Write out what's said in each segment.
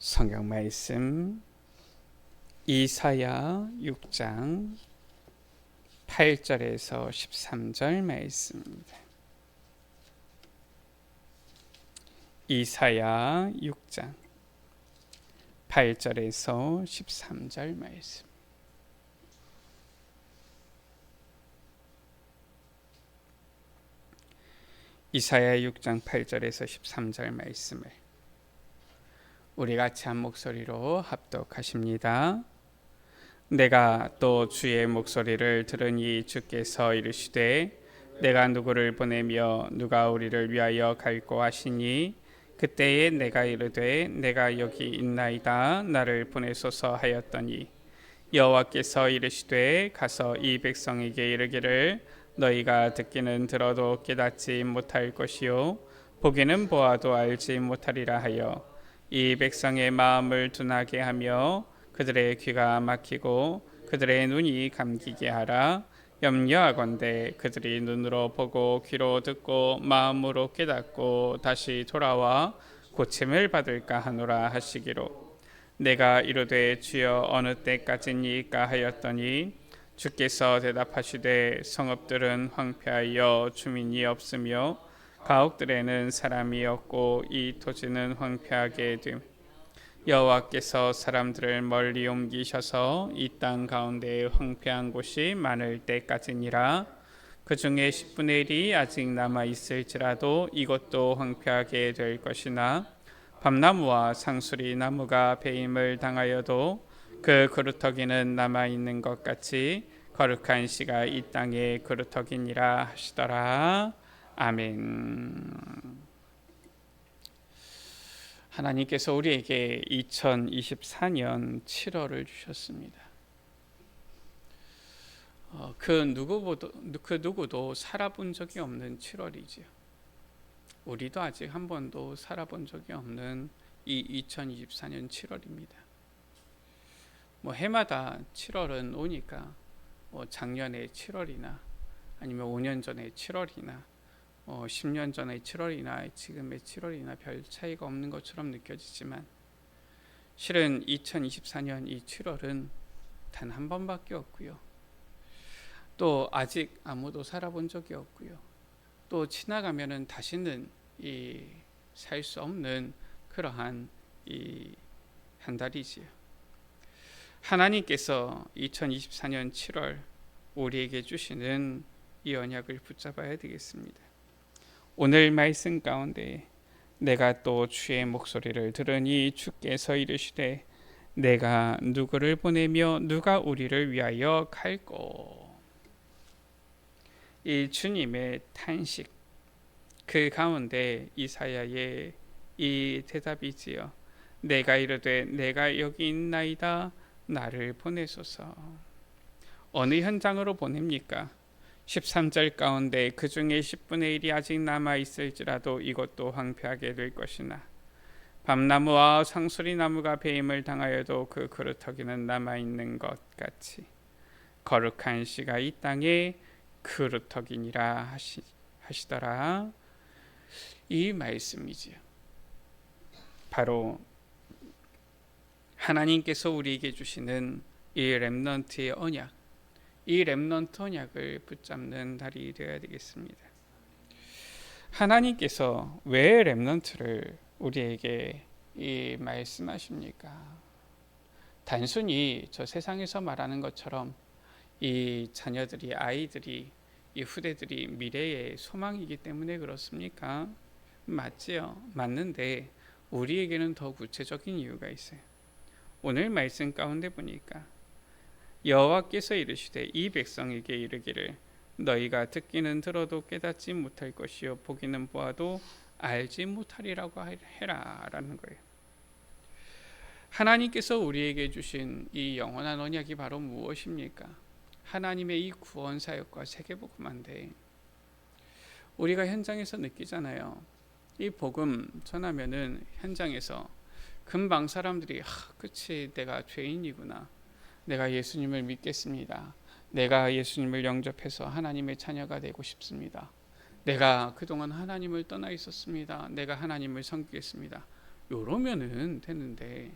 성경 말씀 이사야 6장 8절에서 13절 말씀입니다. 이사야 6장 8절에서 13절 말씀. 이사야 6장 8절에서 13절 말씀을 우리 같이 한 목소리로 합독하십니다. 내가 또 주의 목소리를 들으니 주께서 이르시되 내가 누구를 보내며 누가 우리를 위하여 갈고 하시니 그때에 내가 이르되 내가 여기 있나이다 나를 보내소서 하였더니 여호와께서 이르시되 가서 이 백성에게 이르기를 너희가 듣기는 들어도 깨닫지 못할 것이요 보기는 보아도 알지 못하리라 하여 이 백성의 마음을 둔하게 하며 그들의 귀가 막히고 그들의 눈이 감기게 하라. 염려하건대 그들이 눈으로 보고 귀로 듣고 마음으로 깨닫고 다시 돌아와 고침을 받을까 하노라 하시기로 내가 이르되 주여 어느 때까지니까 하였더니 주께서 대답하시되 성읍들은 황폐하여 주민이 없으며 가옥들에는 사람이 없고 이 토지는 황폐하게 됨. 여호와께서 사람들을 멀리 옮기셔서 이 땅 가운데 황폐한 곳이 많을 때까지니라. 그 중에 10분의 1이 아직 남아 있을지라도 이것도 황폐하게 될 것이나 밤나무와 상수리 나무가 배임을 당하여도 그 그루터기는 남아 있는 것 같이 거룩한 씨가 이 땅에 그루터기니라 하시더라. 아멘. 하나님께서 우리에게 2024년 7월을 주셨습니다. 그 누구도 살아본 적이 없는 7월이지요. 우리도 아직 한 번도 살아본 적이 없는 이 2024년 7월입니다. 해마다 7월은 오니까 작년에 7월이나 아니면 5년 전에 7월이나 10년 전의 7월이나 지금의 7월이나 별 차이가 없는 것처럼 느껴지지만 실은 2024년 이 7월은 단 한 번밖에 없고요. 또 아직 아무도 살아본 적이 없고요. 또 지나가면은 다시는 살 수 없는 그러한 한 달이지요. 하나님께서 2024년 7월 우리에게 주시는 이 언약을 붙잡아야 되겠습니다. 오늘 말씀 가운데 내가 또 주의 목소리를 들으니 주께서 이르시되 내가 누구를 보내며 누가 우리를 위하여 갈꼬. 이 주님의 탄식 그 가운데 이사야의 이 대답이지요. 내가 이르되 내가 여기 있나이다 나를 보내소서. 어느 현장으로 보냅니까? 13절 가운데 그 중에 10분의 1이 아직 남아 있을지라도 이것도 황폐하게 될 것이나 밤나무와 상수리 나무가 배임을 당하여도 그 그루터기는 남아 있는 것 같이 거룩한 씨가 이 땅에 그루터기니라 하시더라. 이 말씀이지요. 바로 하나님께서 우리에게 주시는 이 렘넌트의 언약, 이 렘넌트 언약을 붙잡는 달이 되어야 되겠습니다. 하나님께서 왜 렘넌트를 우리에게 말씀하십니까? 단순히 저 세상에서 말하는 것처럼 이 자녀들이, 아이들이, 이 후대들이 미래의 소망이기 때문에 그렇습니까? 맞지요. 맞는데 우리에게는 더 구체적인 이유가 있어요. 오늘 말씀 가운데 보니까 여호와께서 이르시되 이 백성에게 이르기를 너희가 듣기는 들어도 깨닫지 못할 것이요 보기는 보아도 알지 못하리라고 해라 라는 거예요. 하나님께서 우리에게 주신 이 영원한 언약이 바로 무엇입니까? 하나님의 이 구원 사역과 세계복음화인데 우리가 현장에서 느끼잖아요. 이 복음 전하면은 현장에서 금방 사람들이 그치 내가 죄인이구나, 내가 예수님을 믿겠습니다, 내가 예수님을 영접해서 하나님의 자녀가 되고 싶습니다, 내가 그동안 하나님을 떠나 있었습니다, 내가 하나님을 섬기겠습니다, 요러면은 되는데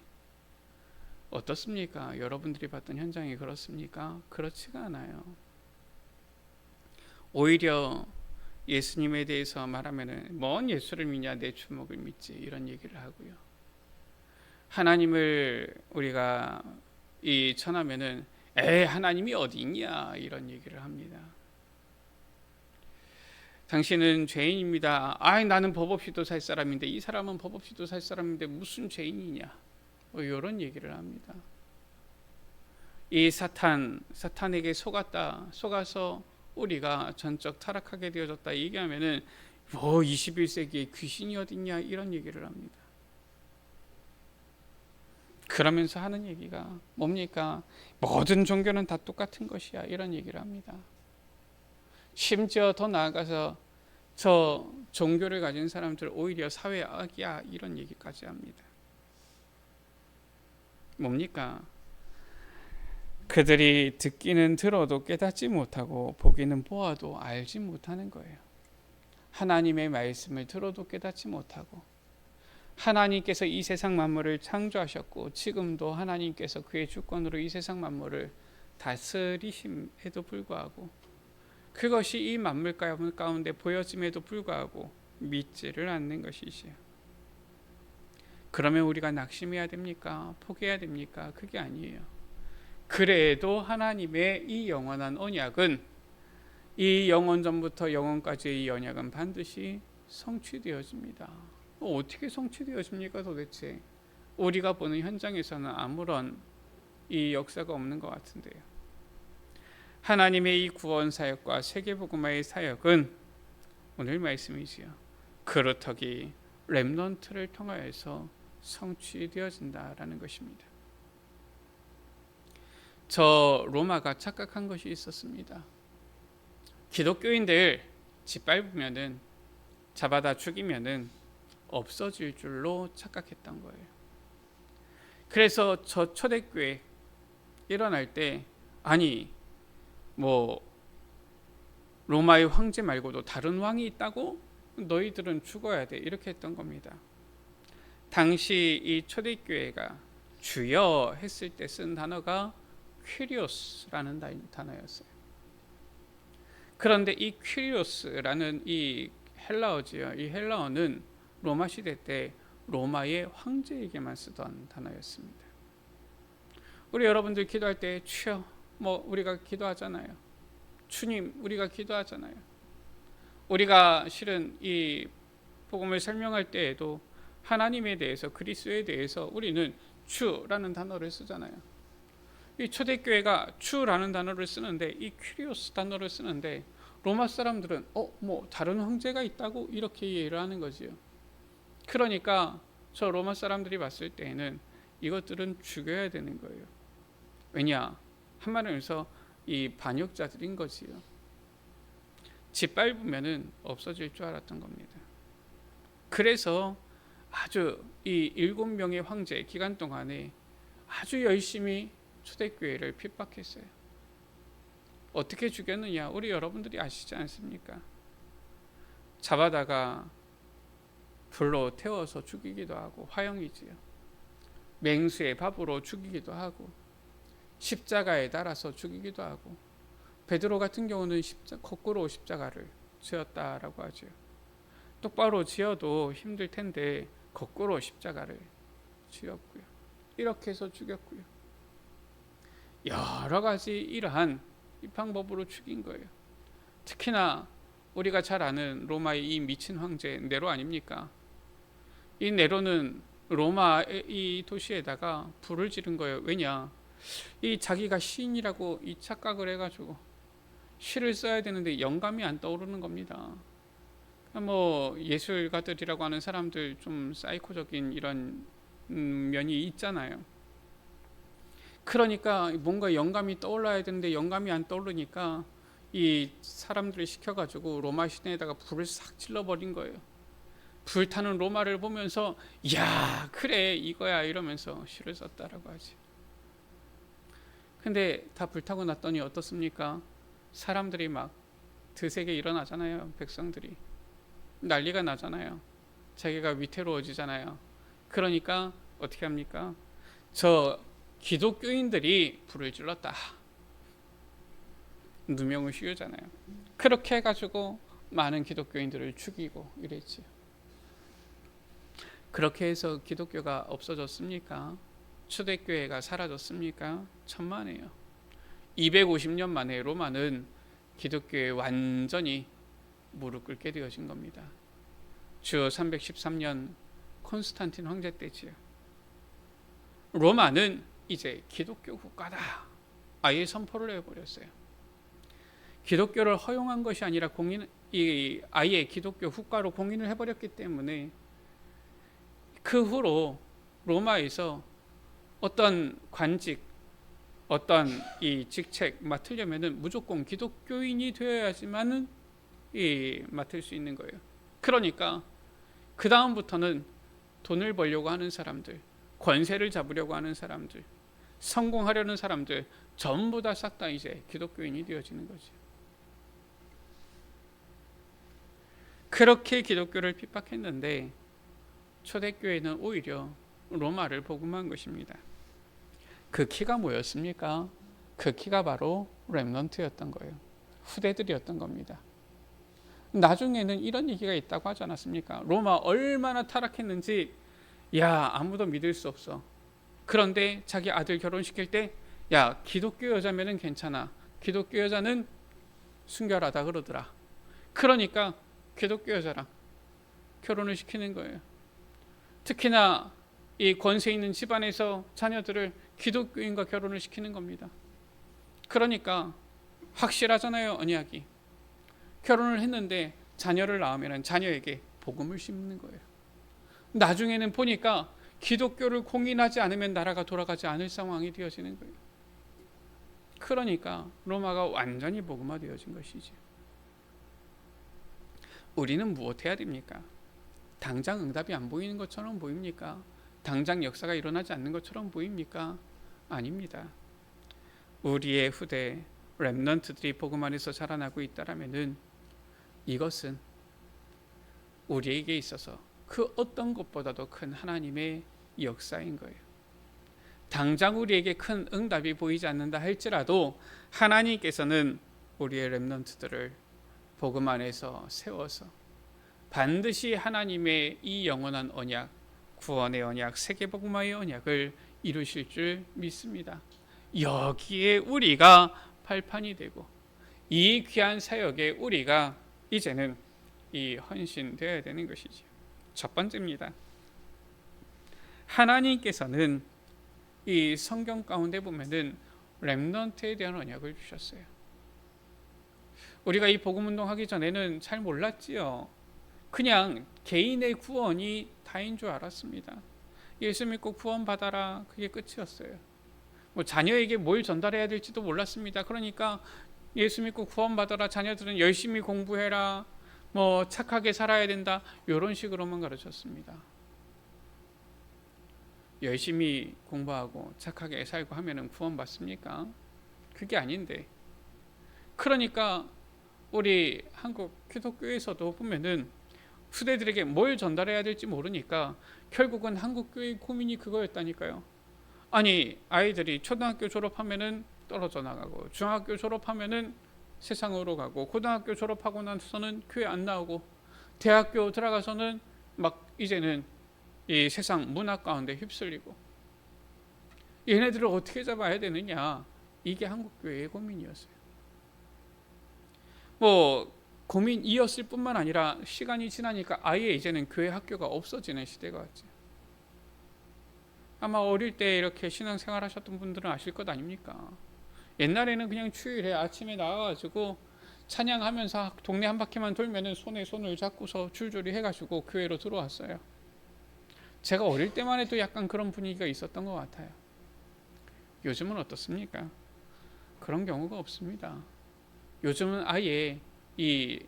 어떻습니까? 여러분들이 봤던 현장이 그렇습니까? 그렇지가 않아요. 오히려 예수님에 대해서 말하면은 뭔 예수를 믿냐, 내 주먹을 믿지, 이런 얘기를 하고요. 하나님을 우리가 전하면은 하나님이 어디 있냐, 이런 얘기를 합니다. 당신은 죄인입니다. 나는 법 없이도 살 사람인데, 이 사람은 법 없이도 살 사람인데 무슨 죄인이냐, 이런 얘기를 합니다. 이 사탄에게 속아서 우리가 전적 타락하게 되어졌다 얘기하면은 21세기에 귀신이 어딨냐, 이런 얘기를 합니다. 그러면서 하는 얘기가 뭡니까? 모든 종교는 다 똑같은 것이야, 이런 얘기를 합니다. 심지어 더 나아가서 저 종교를 가진 사람들 오히려 사회 악이야, 이런 얘기까지 합니다. 뭡니까? 그들이 듣기는 들어도 깨닫지 못하고 보기는 보아도 알지 못하는 거예요. 하나님의 말씀을 들어도 깨닫지 못하고, 하나님께서 이 세상 만물을 창조하셨고 지금도 하나님께서 그의 주권으로 이 세상 만물을 다스리심에도 불구하고, 그것이 이 만물 가운데 보여짐에도 불구하고 믿지를 않는 것이지요. 그러면 우리가 낙심해야 됩니까? 포기해야 됩니까? 그게 아니에요. 그래도 하나님의 이 영원한 언약은, 이 영원전부터 영원까지의 이 언약은 반드시 성취되어집니다. 어떻게 성취되어집니까 도대체? 우리가 보는 현장에서는 아무런 이 역사가 없는 것 같은데요. 하나님의 이 구원 사역과 세계복음화의 사역은 오늘 말씀이지요. 그루터기 렘넌트를 통하여서 성취되어진다라는 것입니다. 저 로마가 착각한 것이 있었습니다. 기독교인들 짓밟으면은, 잡아다 죽이면은 없어질 줄로 착각했던 거예요. 그래서 저 초대교회 일어날 때, 로마의 황제 말고도 다른 왕이 있다고? 너희들은 죽어야 돼, 이렇게 했던 겁니다. 당시 이 초대교회가 주여 했을 때 쓴 단어가 퀴리오스라는 단어였어요. 그런데 이 퀴리오스라는 이 헬라어지요. 이 헬라어는 로마 시대 때 로마의 황제에게만 쓰던 단어였습니다. 우리 여러분들 기도할 때 주여, 우리가 기도하잖아요. 주님, 우리가 기도하잖아요. 우리가 실은 이 복음을 설명할 때에도 하나님에 대해서, 그리스도에 대해서 우리는 주라는 단어를 쓰잖아요. 이 초대교회가 주라는 단어를 쓰는데, 이 퀴리오스 단어를 쓰는데, 로마 사람들은 다른 황제가 있다고 이렇게 이해를 하는 거지요. 그러니까 저 로마 사람들이 봤을 때에는 이것들은 죽여야 되는 거예요. 왜냐? 한마디로 해서 이 반역자들인 거지요. 짓밟으면은 없어질 줄 알았던 겁니다. 그래서 아주 이 7명의 황제 기간 동안에 아주 열심히 초대교회를 핍박했어요. 어떻게 죽였느냐? 우리 여러분들이 아시지 않습니까? 잡아다가 불로 태워서 죽이기도 하고, 화형이지요. 맹수의 밥으로 죽이기도 하고, 십자가에 달아서 죽이기도 하고, 베드로 같은 경우는 거꾸로 십자가를 지었다라고 하죠. 똑바로 지어도 힘들 텐데 거꾸로 십자가를 지었고요. 이렇게 해서 죽였고요. 여러 가지 이러한 이 방법으로 죽인 거예요. 특히나 우리가 잘 아는 로마의 이 미친 황제 네로 아닙니까? 이 네로는 로마 이 도시에다가 불을 지른 거예요. 왜냐? 이 자기가 시인이라고 이 착각을 해가지고 시를 써야 되는데 영감이 안 떠오르는 겁니다. 예술가들이라고 하는 사람들 좀 사이코적인 이런 면이 있잖아요. 그러니까 뭔가 영감이 떠올라야 되는데 영감이 안 떠오르니까 이 사람들을 시켜가지고 로마 시내에다가 불을 싹 질러버린 거예요. 불타는 로마를 보면서 야 그래 이거야 이러면서 시를 썼다라고 하지. 근데 다 불타고 났더니 어떻습니까? 사람들이 막 드세게 일어나잖아요. 백성들이 난리가 나잖아요. 자기가 위태로워지잖아요. 그러니까 어떻게 합니까? 저 기독교인들이 불을 질렀다. 누명을 씌우잖아요. 그렇게 해가지고 많은 기독교인들을 죽이고 이랬지요. 그렇게 해서 기독교가 없어졌습니까? 초대교회가 사라졌습니까? 천만에요. 250년 만에 로마는 기독교에 완전히 무릎 꿇게 되어진 겁니다. 주 313년 콘스탄틴 황제 때지요. 로마는 이제 기독교 국가다. 아예 선포를 해버렸어요. 기독교를 허용한 것이 아니라 아예 기독교 국가로 공인을 해버렸기 때문에 그 후로 로마에서 어떤 관직, 어떤 이 직책 맡으려면은 무조건 기독교인이 되어야지만은 맡을 수 있는 거예요. 그러니까 그 다음부터는 돈을 벌려고 하는 사람들, 권세를 잡으려고 하는 사람들, 성공하려는 사람들 전부 다 싹 다 이제 기독교인이 되어지는 거죠. 그렇게 기독교를 핍박했는데 초대교회는 오히려 로마를 복음한 것입니다. 그 키가 뭐였습니까? 그 키가 바로 렘넌트였던 거예요. 후대들이었던 겁니다. 나중에는 이런 얘기가 있다고 하지 않았습니까? 로마 얼마나 타락했는지 야 아무도 믿을 수 없어. 그런데 자기 아들 결혼시킬 때 야 기독교 여자면은 괜찮아. 기독교 여자는 순결하다 그러더라. 그러니까 기독교 여자랑 결혼을 시키는 거예요. 특히나 이 권세 있는 집안에서 자녀들을 기독교인과 결혼을 시키는 겁니다. 그러니까 확실하잖아요, 언약이. 결혼을 했는데 자녀를 낳으면 자녀에게 복음을 심는 거예요. 나중에는 보니까 기독교를 공인하지 않으면 나라가 돌아가지 않을 상황이 되어지는 거예요. 그러니까 로마가 완전히 복음화되어진 것이죠. 우리는 무엇해야 됩니까? 당장 응답이 안 보이는 것처럼 보입니까? 당장 역사가 일어나지 않는 것처럼 보입니까? 아닙니다. 우리의 후대 렘넌트들이 복음 안에서 자라나고 있다라면은 이것은 우리에게 있어서 그 어떤 것보다도 큰 하나님의 역사인 거예요. 당장 우리에게 큰 응답이 보이지 않는다 할지라도 하나님께서는 우리의 렘넌트들을 복음 안에서 세워서 반드시 하나님의 이 영원한 언약, 구원의 언약, 세계복음화의 언약을 이루실 줄 믿습니다. 여기에 우리가 발판이 되고 이 귀한 사역에 우리가 이제는 이 헌신되어야 되는 것이죠. 첫 번째입니다. 하나님께서는 이 성경 가운데 보면은 렘넌트에 대한 언약을 주셨어요. 우리가 이 복음 운동하기 전에는 잘 몰랐지요. 그냥 개인의 구원이 다인 줄 알았습니다. 예수 믿고 구원 받아라, 그게 끝이었어요. 뭐 자녀에게 뭘 전달해야 될지도 몰랐습니다. 그러니까 예수 믿고 구원 받아라, 자녀들은 열심히 공부해라, 뭐 착하게 살아야 된다, 이런 식으로만 가르쳤습니다. 열심히 공부하고 착하게 살고 하면은 구원 받습니까? 그게 아닌데. 그러니까 우리 한국 기독교에서도 보면은 후대들에게 뭘 전달해야 될지 모르니까 결국은 한국 교회의 고민이 그거였다니까요. 아니 아이들이 초등학교 졸업하면은 떨어져 나가고 중학교 졸업하면은 세상으로 가고 고등학교 졸업하고 나서는 교회 안 나오고 대학교 들어가서는 막 이제는 이 세상 문화 가운데 휩쓸리고 얘네들을 어떻게 잡아야 되느냐, 이게 한국교회의 고민이었어요. 뭐 고민이었을 뿐만 아니라 시간이 지나니까 아예 이제는 교회 학교가 없어지는 시대가 왔죠. 아마 어릴 때 이렇게 신앙생활 하셨던 분들은 아실 것 아닙니까? 옛날에는 그냥 주일에 아침에 나와가지고 찬양하면서 동네 한 바퀴만 돌면은 손에 손을 잡고서 줄줄이 해가지고 교회로 들어왔어요. 제가 어릴 때만 해도 약간 그런 분위기가 있었던 것 같아요. 요즘은 어떻습니까? 그런 경우가 없습니다. 요즘은 아예 이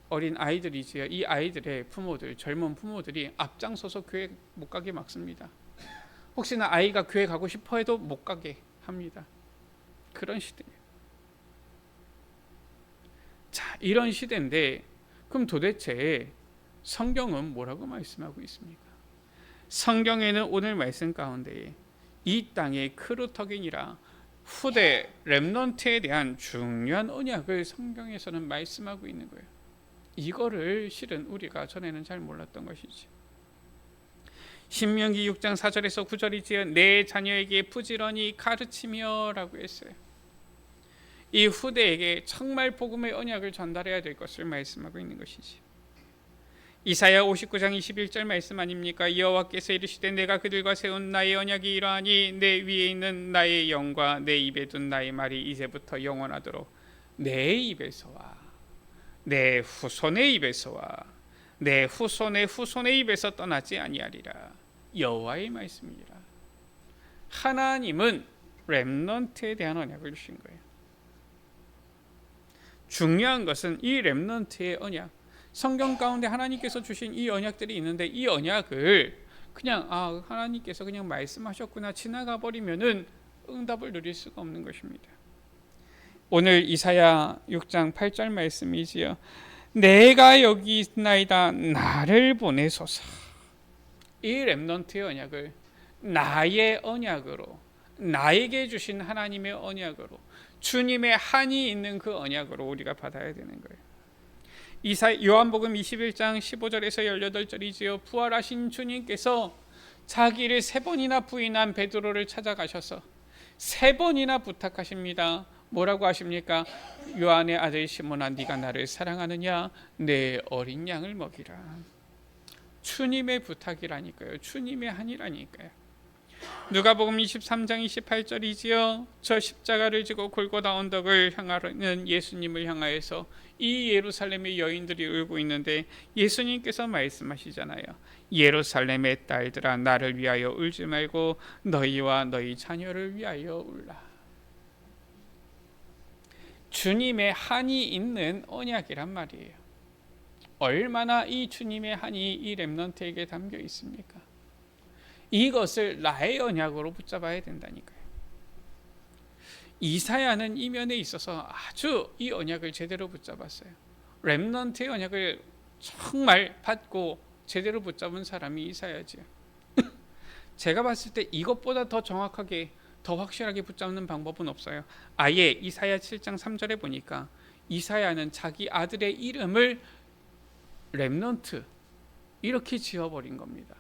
어린 아이들이지요. 이 아이들의 부모들, 젊은 부모들이 앞장서서 교회 못 가게 막습니다. 혹시나 아이가 교회 가고 싶어 해도 못 가게 합니다. 그런 시대예요. 자, 이런 시대인데 그럼 도대체 성경은 뭐라고 말씀하고 있습니까? 성경에는 오늘 말씀 가운데에 이 땅의 크루터긴이라 후대 렘넌트에 대한 중요한 언약을 성경에서는 말씀하고 있는 거예요. 이거를 실은 우리가 전에는 잘 몰랐던 것이지. 신명기 6장 4절에서 9절이지요. 내 자녀에게 부지런히 가르치며 라고 했어요. 이 후대에게 정말 복음의 언약을 전달해야 될 것을 말씀하고 있는 것이지. 이사야 59장 21절 말씀 아닙니까? 여호와께서 이르시되 내가 그들과 세운 나의 언약이 이러하니 내 위에 있는 나의 영과 내 입에 둔 나의 말이 이제부터 영원하도록 내 입에서와 내 후손의 입에서와 내 후손의 후손의 입에서 떠나지 아니하리라. 여호와의 말씀이라. 하나님은 렘넌트에 대한 언약을 주신 거예요. 중요한 것은 이 렘넌트의 언약, 성경 가운데 하나님께서 주신 이 언약들이 있는데 이 언약을 그냥 하나님께서 그냥 말씀하셨구나 지나가 버리면은 응답을 누릴 수가 없는 것입니다. 오늘 이사야 6장 8절 말씀이지요. 내가 여기 있나이다 나를 보내소서. 이 렘넌트의 언약을 나의 언약으로, 나에게 주신 하나님의 언약으로, 주님의 한이 있는 그 언약으로 우리가 받아야 되는 거예요. 요한복음 21장 15절에서 18절이지요. 부활하신 주님께서 자기를 3번이나 부인한 베드로를 찾아가셔서 3번이나 부탁하십니다. 뭐라고 하십니까? 요한의 아들 시몬아 네가 나를 사랑하느냐? 내 어린 양을 먹이라. 주님의 부탁이라니까요. 주님의 한이라니까요. 누가복음 23장 28절이지요. 저 십자가를 지고 골고다 언덕을 향하는 예수님을 향하여서 이 예루살렘의 여인들이 울고 있는데 예수님께서 말씀하시잖아요. 예루살렘의 딸들아 나를 위하여 울지 말고 너희와 너희 자녀를 위하여 울라. 주님의 한이 있는 언약이란 말이에요. 얼마나 이 주님의 한이 이 렘넌트에게 담겨 있습니까? 이것을 나의 언약으로 붙잡아야 된다니까요. 이사야는 이 면에 있어서 아주 이 언약을 제대로 붙잡았어요. 렘넌트의 언약을 정말 받고 제대로 붙잡은 사람이 이사야지요. 제가 봤을 때 이것보다 더 정확하게 더 확실하게 붙잡는 방법은 없어요. 아예 이사야 7장 3절에 보니까 이사야는 자기 아들의 이름을 렘넌트 이렇게 지어버린 겁니다.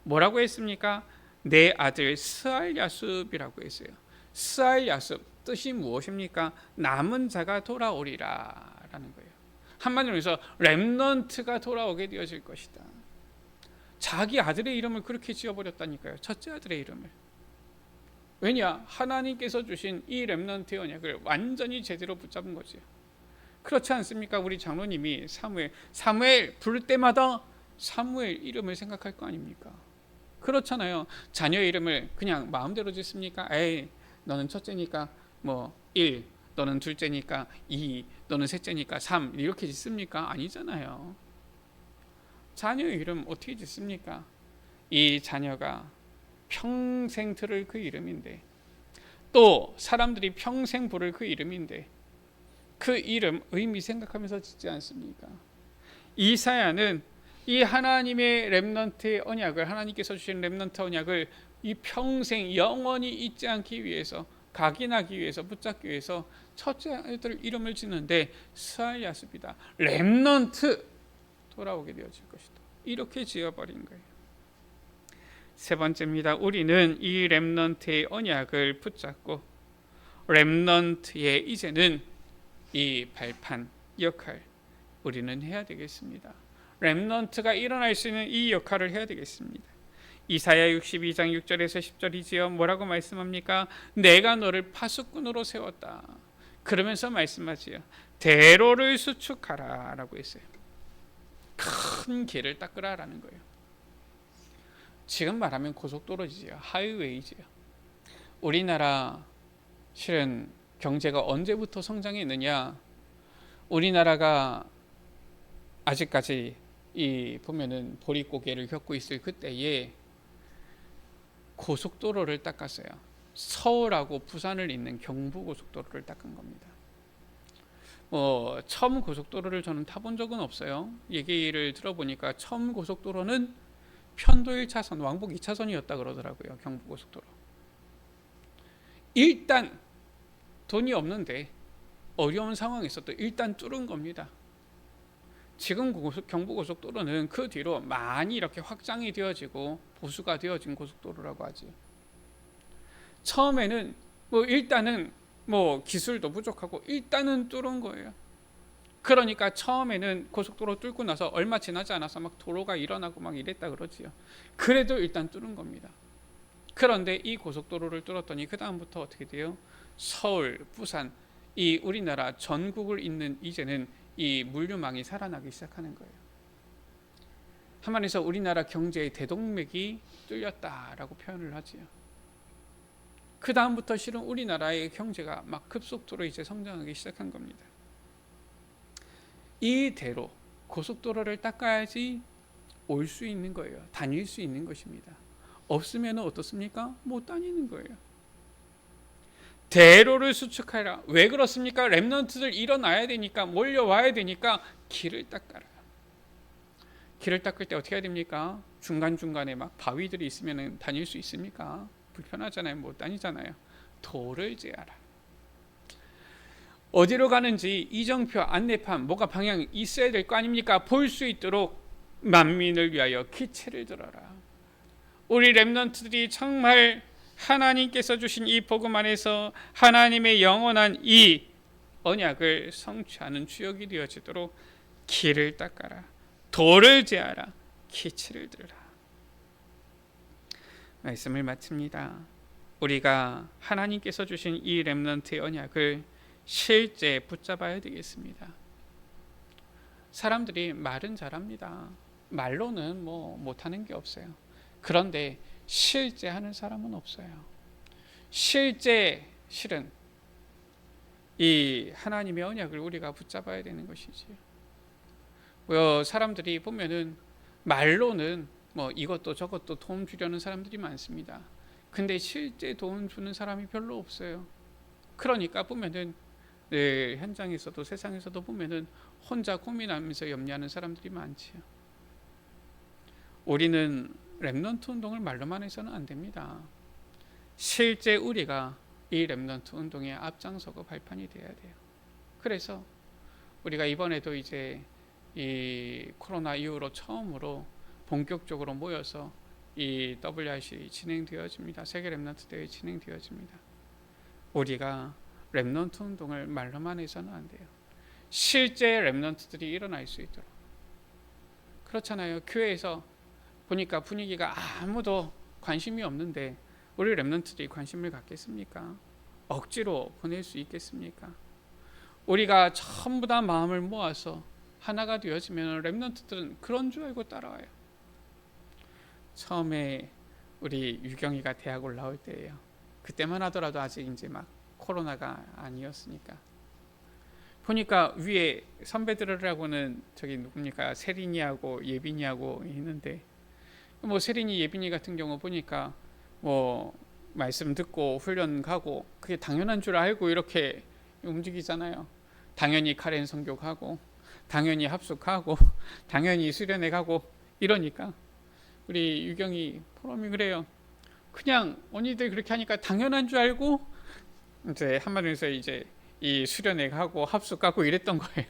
뭐라고 했습니까? 내 아들 스알야숲이라고 했어요. 스알야숲 뜻이 무엇입니까? 남은 자가 돌아오리라 라는 거예요. 한마디로 해서 렘넌트가 돌아오게 되어질 것이다. 자기 아들의 이름을 그렇게 지어버렸다니까요. 첫째 아들의 이름을. 왜냐? 하나님께서 주신 이 렘넌트의 언약을 완전히 제대로 붙잡은 거죠. 그렇지 않습니까? 우리 장로님이 사무엘 부를 때마다 사무엘 이름을 생각할 거 아닙니까? 그렇잖아요. 자녀의 이름을 그냥 마음대로 짓습니까? 에이, 너는 첫째니까 1, 너는 둘째니까 2, 너는 셋째니까 3 이렇게 짓습니까? 아니잖아요. 자녀의 이름 어떻게 짓습니까? 이 자녀가 평생 들을 그 이름인데 또 사람들이 평생 부를 그 이름인데 그 이름 의미 생각하면서 짓지 않습니까? 이사야는 이 하나님의 렘넌트의 언약을 하나님께서 주신 렘넌트 언약을 이 평생 영원히 잊지 않기 위해서 각인하기 위해서 붙잡기 위해서 첫째 아들 이름을 짓는데 스알야숲이다. 렘넌트 돌아오게 되어질 것이다. 이렇게 지어버린 거예요. 세 번째입니다. 우리는 이 렘넌트의 언약을 붙잡고 렘넌트의 이제는 이 발판 역할 우리는 해야 되겠습니다. 렘넌트가 일어날 수 있는 이 역할을 해야 되겠습니다. 이사야 62장 6절에서 10절이지요. 뭐라고 말씀합니까? 내가 너를 파수꾼으로 세웠다. 그러면서 말씀하지요. 대로를 수축하라 라고 했어요. 큰 길을 닦으라라는 거예요. 지금 말하면 고속도로지요. 하이웨이지요. 우리나라 실은 경제가 언제부터 성장했느냐? 우리나라가 아직까지 보면은 보릿고개를 겪고 있을 그때에 고속도로를 닦았어요. 서울하고 부산을 잇는 경부고속도로를 닦은 겁니다. 처음 고속도로를 저는 타본 적은 없어요. 얘기를 들어보니까 처음 고속도로는 편도 1차선, 왕복 2차선이었다 그러더라고요. 경부고속도로. 일단 돈이 없는데 어려운 상황에서도 일단 뚫은 겁니다. 지금 경부고속도로는 그 뒤로 많이 이렇게 확장이 되어지고 보수가 되어진 고속도로라고 하지. 처음에는 일단은 기술도 부족하고 일단은 뚫은 거예요. 그러니까 처음에는 고속도로 뚫고 나서 얼마 지나지 않아서 막 도로가 일어나고 막 이랬다 그러지요. 그래도 일단 뚫은 겁니다. 그런데 이 고속도로를 뚫었더니 그 다음부터 어떻게 돼요? 서울, 부산, 이 우리나라 전국을 잇는 이제는 이 물류망이 살아나기 시작하는 거예요. 한마디에서 우리나라 경제의 대동맥이 뚫렸다라고 표현을 하지요. 그 다음부터 실은 우리나라의 경제가 막 급속도로 이제 성장하기 시작한 겁니다. 이대로 고속도로를 닦아야지 올 수 있는 거예요. 다닐 수 있는 것입니다. 없으면 어떻습니까? 못 다니는 거예요. 대로를 수축하라. 왜 그렇습니까? 렘넌트들 일어나야 되니까, 몰려와야 되니까 길을 닦아라. 길을 닦을 때 어떻게 해야 됩니까? 중간중간에 막 바위들이 있으면 다닐 수 있습니까? 불편하잖아요. 못 다니잖아요. 도를 제하라. 어디로 가는지 이정표, 안내판, 뭐가 방향 있어야 될 거 아닙니까? 볼 수 있도록 만민을 위하여 기체를 들어라. 우리 렘넌트들이 정말 하나님께서 주신 이 복음 안에서 하나님의 영원한 이 언약을 성취하는 주역이 되어지도록 길을 닦아라. 도를 제하라. 기체를 들라. 말씀을 마칩니다. 우리가 하나님께서 주신 이 렘넌트의 언약을 실제 붙잡아야 되겠습니다. 사람들이 말은 잘합니다. 말로는 못하는 게 없어요. 그런데 실제 하는 사람은 없어요. 실제 실은 이 하나님의 언약을 우리가 붙잡아야 되는 것이지요. 사람들이 보면은 말로는 이것도 저것도 도움 주려는 사람들이 많습니다. 근데 실제 도움 주는 사람이 별로 없어요. 그러니까 보면은 현장에서도 세상에서도 보면은 혼자 고민하면서 염려하는 사람들이 많지요. 우리는 렘넌트 운동을 말로만 해서는 안 됩니다. 실제 우리가 이 렘넌트 운동의 앞장서고 발판이 돼야 돼요. 그래서 우리가 이번에도 이제 이 코로나 이후로 처음으로 본격적으로 모여서 이 WRC 진행되어집니다. 세계 렘넌트 대회 진행되어집니다. 우리가 렘넌트 운동을 말로만 해서는 안 돼요. 실제 렘넌트들이 일어날 수 있도록. 그렇잖아요. 교회에서 보니까 분위기가 아무도 관심이 없는데 우리 렘넌트들이 관심을 갖겠습니까? 억지로 보낼 수 있겠습니까? 우리가 전부 다 마음을 모아서 하나가 되어지면 렘넌트들은 그런 줄 알고 따라와요. 처음에 우리 유경이가 대학 올라올 때예요. 그때만 하더라도 아직 이제 막 코로나가 아니었으니까. 보니까 위에 선배들하고는 저기 누굽니까? 세린이하고 예빈이하고 있는데 세린이 예빈이 같은 경우 보니까 말씀 듣고 훈련 가고 그게 당연한 줄 알고 이렇게 움직이잖아요. 당연히 카렌 선교하고 당연히 합숙하고 당연히 수련회 가고 이러니까 우리 유경이 포럼이 그래요. 그냥 언니들 그렇게 하니까 당연한 줄 알고 이제 한마디로 해서 이제 이 수련회 가고 합숙 가고 이랬던 거예요.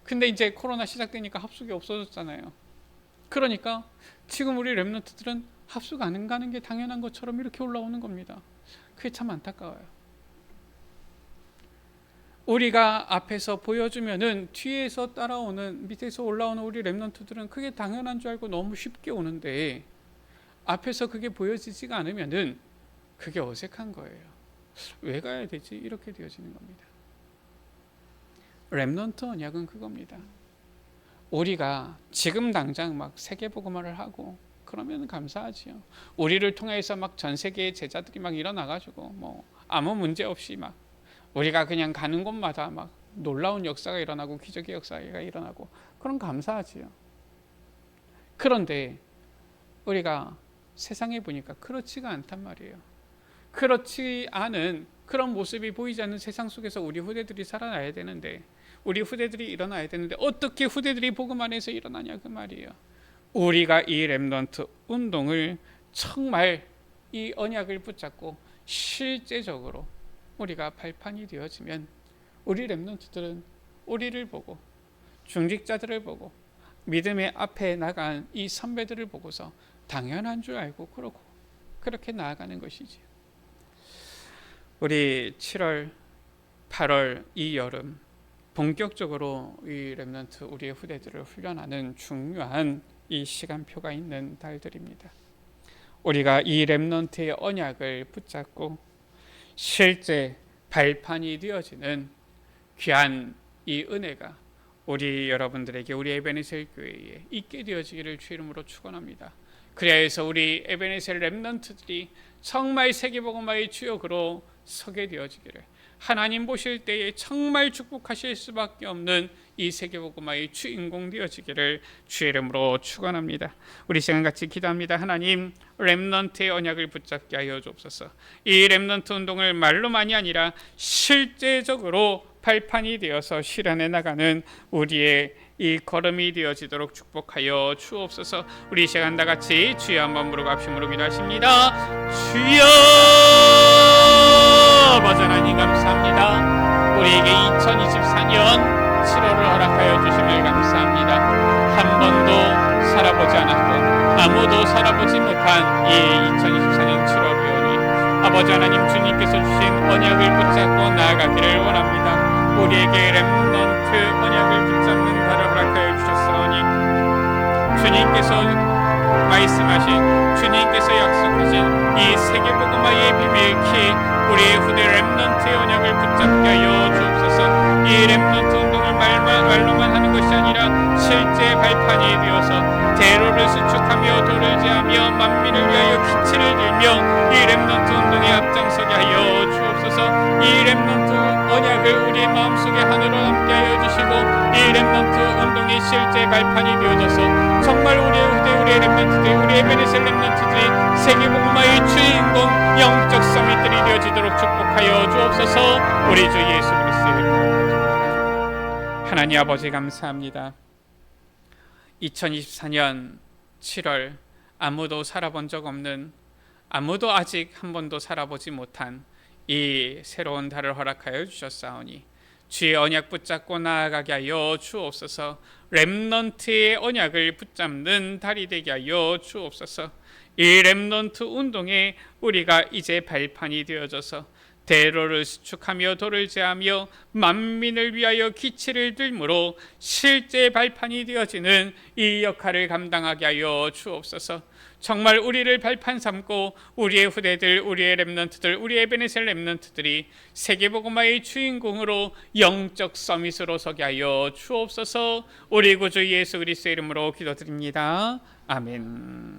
근데 이제 코로나 시작되니까 합숙이 없어졌잖아요. 그러니까 지금 우리 렘넌트들은 합숙 안 가는 게 당연한 것처럼 이렇게 올라오는 겁니다. 그게 참 안타까워요. 우리가 앞에서 보여주면은 뒤에서 따라오는 밑에서 올라오는 우리 렘넌트들은 그게 당연한 줄 알고 너무 쉽게 오는데 앞에서 그게 보여지지가 않으면은 그게 어색한 거예요. 왜 가야 되지? 이렇게 되어지는 겁니다. 렘넌트 언약은 그겁니다. 우리가 지금 당장 막 세계복음화를 하고 그러면 감사하지요. 우리를 통해서 막 전 세계의 제자들이 막 일어나가지고 아무 문제 없이 막 우리가 그냥 가는 곳마다 막 놀라운 역사가 일어나고 기적의 역사가 일어나고 그럼 감사하지요. 그런데 우리가 세상에 보니까 그렇지가 않단 말이에요. 그렇지 않은 그런 모습이 보이지 않는 세상 속에서 우리 후대들이 살아나야 되는데 우리 후대들이 일어나야 되는데 어떻게 후대들이 복음 안에서 일어나냐 그 말이에요. 우리가 이 렘넌트 운동을 정말 이 언약을 붙잡고 실제적으로 우리가 발판이 되어지면 우리 렘넌트들은 우리를 보고 중직자들을 보고 믿음의 앞에 나간 이 선배들을 보고서 당연한 줄 알고 그러고 그렇게 나아가는 것이지요. 우리 7월, 8월 이 여름 본격적으로 이 렘넌트 우리의 후대들을 훈련하는 중요한 이 시간표가 있는 달들입니다. 우리가 이 렘넌트의 언약을 붙잡고 실제 발판이 되어지는 귀한 이 은혜가 우리 여러분들에게 우리 에베네셀 교회에 있게 되어지기를 주 이름으로 축원합니다. 그래서 우리 에베네셀 렘넌트들이 정말 세계복음화의 주역으로 서게 되어지기를, 하나님 보실 때에 정말 축복하실 수밖에 없는 이 세계복음화의 주인공 되어지기를 주의 이름으로 축원합니다. 우리 시간 같이 기도합니다. 하나님, 렘넌트의 언약을 붙잡게 하여 주옵소서. 이 렘넌트 운동을 말로만이 아니라 실제적으로 발판이 되어서 실현해 나가는 우리의 이 걸음이 되어지도록 축복하여 주옵소서. 우리 시간 다 같이 주여 한번 무릎 기도하십니다. 주여, 아버지 하나님 감사합니다. 우리에게 2024년 7월을 허락하여 주심을 감사합니다. 한 번도 살아보지 않았고 아무도 살아보지 못한 이 2024년 7월이오니 아버지 하나님, 주님께서 주신 언약을 붙잡고 나아가기를 원합니다. 우리에게 렘넌트 언약을 붙잡는 달을 허락하여 주셨사오니 주님께서 말씀하신, 주님께서 약속하신 이 세계복음화의 비밀키 우리의 후대 렘넌트의 언약을 붙잡게 하여 주옵소서. 이 렘넌트 운동을 말로만 하는 것이 아니라 실제 발판이 되어서 대로를 수축하며 돌을 제하며 만민을 위하여 기치를 들며 이 렘넌트 운동에 앞장서게 하여 주옵소서. 이 렘넌트 언약을 우리의 마음속에 하늘로 함께 하여 주시고 이 렘넌트 운동의 실제 발판이 되어져서 정말 우리의 후대, 우리의 렘넌트들, 우리의 에베네셀 렘넌트들이 세계복음화의 주인공, 영적 서밋들이 되어지도록 축복하여 주옵소서. 우리 주 예수 그리스도의 이름으로 하나님 아버지 감사합니다. 2024년 7월 아무도 살아본 적 없는, 아무도 아직 한 번도 살아보지 못한 이 새로운 달을 허락하여 주셨사오니 주의 언약 붙잡고 나아가게 하여 주옵소서. 렘넌트의 언약을 붙잡는 달이 되게 하여 주옵소서. 이 렘넌트 운동에 우리가 이제 발판이 되어져서 대로를 수축하며 돌을 제하며 만민을 위하여 기치를 들므로 실제 발판이 되어지는 이 역할을 감당하게 하여 주옵소서. 정말 우리를 발판 삼고 우리의 후대들, 우리의 렘넌트들, 우리의 에베네셀 렘넌트들이 세계복음화의 주인공으로 영적 서밋으로 서게 하여 주옵소서. 우리 구주 예수 그리스도의 이름으로 기도드립니다. 아멘.